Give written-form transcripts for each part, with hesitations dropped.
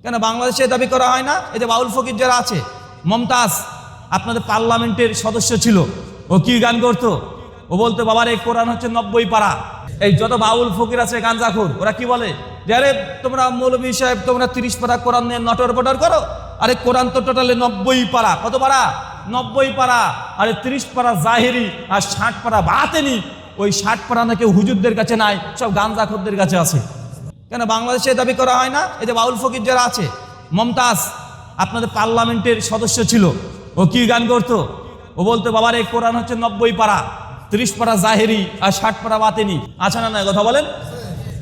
কেন বাংলাদেশে দাবি করা হয় না? এই যে বাউল ফকির যারা আছে, মমতাজ আপনাদের পার্লামেন্টের সদস্য ছিল, ও কি গান করতো? ও বলতো বাবার এই কোরআন হচ্ছে 90 পারা। এই যত বাউল ফকির আছে গাঞ্জাখোর, ওরা কি বলে যে আরে তোমরা মৌলভী সাহেব তোমরা 30 পারা কোরআন নিয়ে নটর বটর করো, আরে কোরআন তো টোটালে 90 পারা। কত পারা? 90 পারা। আরে 30 পারা জাহেরি আর 60 পারা বাতেনি। ওই 60 পারা নাকি হুজুরদের কাছে নাই, সব গাঞ্জাখোরদের কাছে আছে। কেন বাংলাদেশে দাবি করা হয় না? এই যে বাউল ফকির যারা আছে, মমতাজ আপনাদের পার্লামেন্টের সদস্য ছিল, ও কি গান করতো? ও বলতো বাবার এই কোরআন হচ্ছে 90 পারা, 30 পারা জাহেরি আর 60 পারা বাতেনি। আছে না? না কথা বলেন।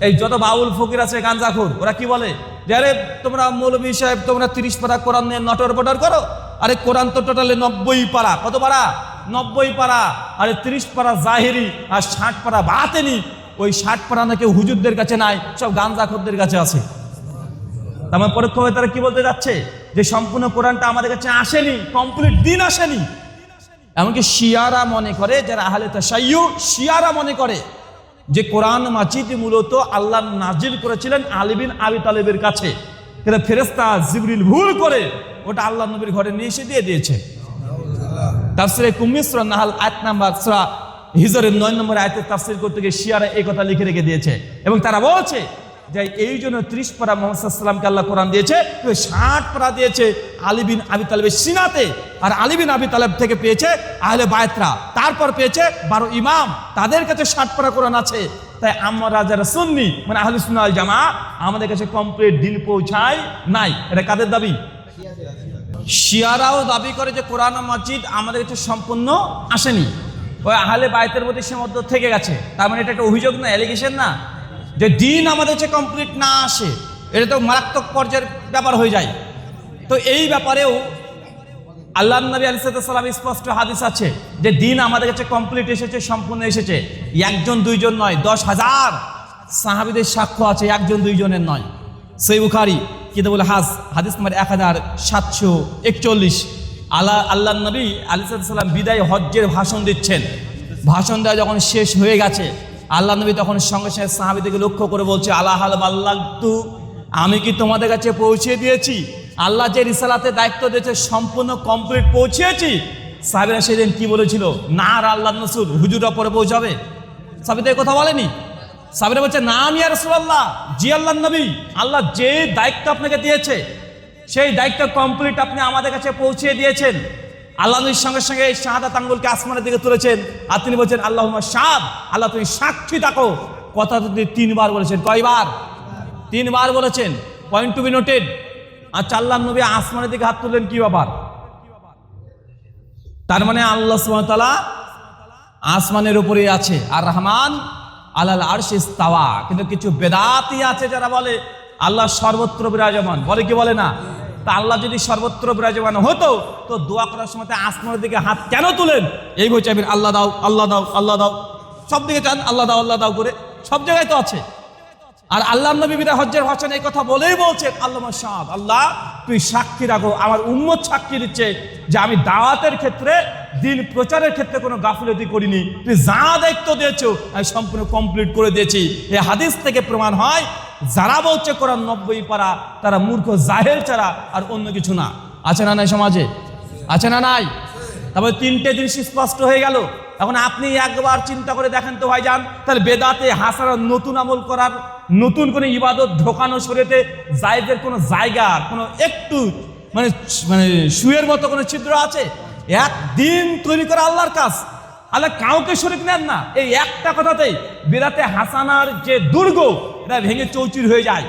এই যত বাউল ফকির আছে গাঞ্জাখোর, ওরা কি বলে যে আরে তোমরা মৌলভী সাহেব তোমরা 30 পারা কোরআন নিয়ে নটর বটর করো, আরে কোরআন তো টোটালে 90 পারা। কত পারা? 90 পারা। আরে 30 পারা জাহেরি আর 60 পারা বাতেনি। ওই 60 পারা নাকি হুজুরদের কাছে নাই, সব গাঞ্জাখোরদের কাছে আছে। তার মানে পরোক্ষভাবে তারা কি বলতে যাচ্ছে? যে সম্পূর্ণ কোরআনটা আমাদের কাছে আসেনি, কমপ্লিট দিন আসেনি। এমনকি শিয়ারা মনে করে, যারা আহলে তাশাইয়্যু শিয়ারা মনে করে যে কোরআন মাজিদ মূলত আল্লাহ নাজিল করেছিলেন আলী বিন আবি তালেবের কাছে, কিন্তু ফেরেশতা জিবরিল ভুল করে ওটা আল্লাহ নবীর ঘরে নিয়ে এসে দিয়ে দিয়েছে। তাফসীরে কুম্মি সূরা নাহল আয়াত নাম্বার সূরা হিজরের 9 নম্বর আয়াতে তাফসীর করতে গিয়ে শিয়ারা এই কথা লিখে রেখে দিয়েছে। এবং তারা বলছে যে এই জন্য 30 পারা মুহাম্মদ সাল্লাল্লাহু আলাইহি ওয়াসাল্লামকে আল্লাহ কোরআন দিয়েছে, 60 পারা দিয়েছে আলী বিন আবি তালেবের সিনাতে। আর আলী বিন আবি তালেব থেকে পেয়েছে আহলে বায়তরা, তারপর পেয়েছে 12 ইমাম, তাদের কাছে 60 পারা কোরআন আছে। তাই আমরা যারা সুন্নি মানে আহলে সুন্নাহ ওয়াল জামাআহ, আমাদের কাছে কমপ্লিট দিন পৌঁছায় নাই। এটা কাদের দাবি? শিয়ারাও দাবি করে যে কোরআন মাজিদ আমাদের কাছে সম্পূর্ণ আসেনি, ওই আহলে বায়তের মধ্যে সীমাবদ্ধ থেকে গেছে। তার মানে এটা একটা অভিযোগ না, অ্যালিগেশন না, যে দিন আমাদের কাছে কমপ্লিট না আসে। এটা তো মারাত্মক পর্যায়ের ব্যাপার হয়ে যায়। তো এই ব্যাপারেও আল্লাহ নবী আলাইহিস সালাম স্পষ্ট হাদিস আছে যে দিন আমাদের কাছে কমপ্লিট এসেছে, সম্পূর্ণ এসেছে। একজন দুইজন নয়, 10,000 সাহাবীদের সাক্ষ্য আছে, একজন দুইজনের নয়। সহিহ বুখারী কিতাবুল হাজ হাদিস নম্বর 1741। আল্লাহ নবী আলাইহিস সালাম বিদায় হজ্জের ভাষণ দিচ্ছেন। ভাষণ দেওয়া যখন শেষ হয়ে গেছে, আল্লাহ নবী তখন সঙ্গে সঙ্গে সাহাবীদেরকে লক্ষ্য করে বলছে, আলা হাল বাল্লাগতু, আমি কি তোমাদের কাছে পৌঁছে দিয়েছি? আল্লাহ যে রিসালাতের দায়িত্ব দিয়েছে সম্পূর্ণ কমপ্লিট পৌঁছেছি। সাহাবীরা সেদিন কি বলেছিল? না আর আল্লাহ রাসূল, হুজুররা পরে পৌঁছাবে। সাহাবীদের কথা বলেনি। সাহাবীরা বলছে না ইয়া রাসূলুল্লাহ, জি আল্লাহর নবী, আল্লাহ যে দায়িত্ব আপনাকে দিয়েছে সেই দায়িত্ব কমপ্লিট আপনি আমাদের কাছে পৌঁছে দিয়েছেন। আল্লাহ নবীর সঙ্গে সঙ্গে এই শাহাদাত আঙ্গুলকে আসমানের দিকে তুলেছেন, আর তিনি বলছেন আল্লাহুম্মা শাহাদ, আল্লাহ তুমি সাক্ষী থাকো। কথা তিনি 3 বার বলেছেন। কয়বার? 3 বার বলেছেন। Point to be noted. আচ্ছা, আল্লাহ নবী আসমানের দিকে হাত তুললেন, কি ব্যাপার? তার মানে আল্লাহ সুবহানাহু ওয়া তাআলা আসমানের উপরে আছে, আর রহমান আলাল আরশি ইস্তাওয়া। কিন্তু কিছু বেদাতি আছে যারা বলে আল্লাহ সর্বত্র বিরাজমান, বলে কি বলে না? তা আল্লাহ যদি সর্বত্র বিরাজমান হতো তো দোয়া করার সময় আসমানের দিকে হাত কেন তুলেন? এই বলছে আল্লাহ দাও, আল্লাহ দাও, আল্লাহ দাও, সব দিকে চান আল্লাহ দাও, আল্লাহ দাও করে, সব জায়গায় তো আছে। আর আল্লাহ নবী বিদায় হজ্জের ভাষণে এই কথা বলেই বলছেন আল্লাহুম্মা শাহাদ, আল্লাহ তুই সাক্ষী রাখো। আমার উম্মত সাক্ষী দিচ্ছে যে আমি দাওয়াতের ক্ষেত্রে, দিন প্রচারের ক্ষেত্রে কোনো গাফিলতি করিনি। তুই যা দায়িত্ব দিয়েছো আমি সম্পূর্ণ কমপ্লিট করে দিয়েছি। এই হাদিস থেকে প্রমাণ হয় যারা বলছে কোরআন 90 পারা তারা মূর্খ জাহেল ছাড়া আর অন্য কিছু না। আছে না নাই সমাজে? আছে না নাই? তারপরে 3টে জিনিস স্পষ্ট হয়ে গেল। এখন আপনি একবার চিন্তা করে দেখেন তো ভাইজান, তাহলে বেদাতে হাসার, নতুন আমল করার, নতুন কোনো ইবাদত ঢোকানো শরীয়তে জায়েজের কোনো জায়গা, কোনো একটু মানে মানে সুয়ের মতো কোনো ছিদ্র আছে? একদিন তৈরি করা আল্লাহর কাজ, আল্লাহ কাউকে শরীক নেন না। এই একটা কথাতেই বেদাতে হাসানার যে দুর্গ এটা ভেঙে চৌচির হয়ে যায়।